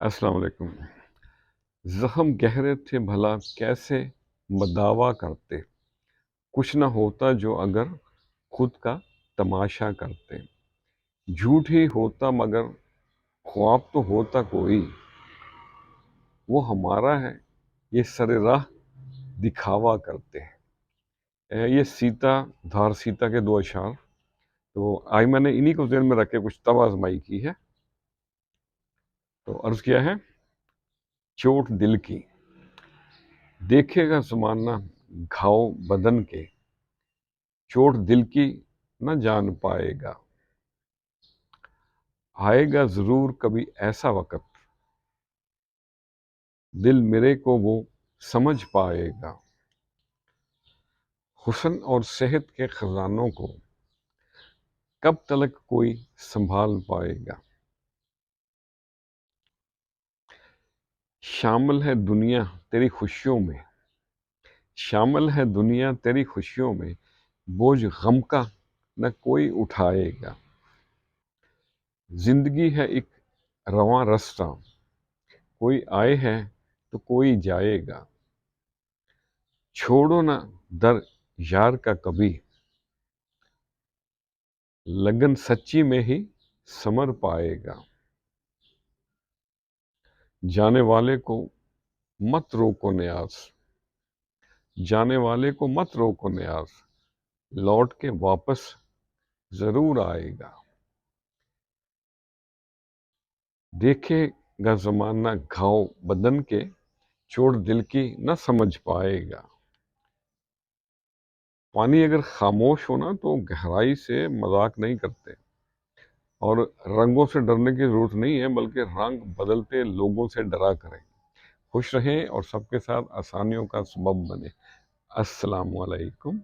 السلام علیکم۔ زخم گہرے تھے بھلا کیسے مداوا کرتے، کچھ نہ ہوتا جو اگر خود کا تماشا کرتے، جھوٹ ہی ہوتا مگر خواب تو ہوتا کوئی، وہ ہمارا ہے یہ سر راہ دکھاوا کرتے۔ یہ سیتا دھار سیتا کے دو اشعار، تو آج میں نے انہی کو ذہن میں رکھ کے کچھ طب آزمائی کی ہے۔ تو عرض کیا ہے، چوٹ دل کی دیکھے گا زمانہ گھاؤ بدن کے، چوٹ دل کی نہ جان پائے گا، آئے گا ضرور کبھی ایسا وقت، دل میرے کو وہ سمجھ پائے گا۔ حسن اور صحت کے خزانوں کو کب تلک کوئی سنبھال پائے گا، شامل ہے دنیا تیری خوشیوں میں، شامل ہے دنیا تیری خوشیوں میں، بوجھ غم کا نہ کوئی اٹھائے گا۔ زندگی ہے ایک رواں رستہ، کوئی آئے ہے تو کوئی جائے گا، چھوڑو نہ در یار کا کبھی، لگن سچی میں ہی ثمر پائے گا۔ جانے والے کو مت روکو نیاز، جانے والے کو مت روکو نیاز، لوٹ کے واپس ضرور آئے گا۔ دیکھے گا زمانہ گھاؤ بدن کے، چوٹ دل کی نہ سمجھ پائے گا۔ پانی اگر خاموش ہونا تو گہرائی سے مذاق نہیں کرتے، اور رنگوں سے ڈرنے کی ضرورت نہیں ہے، بلکہ رنگ بدلتے لوگوں سے ڈرا کریں۔ خوش رہیں اور سب کے ساتھ آسانیوں کا سبب بنے۔ السلام علیکم۔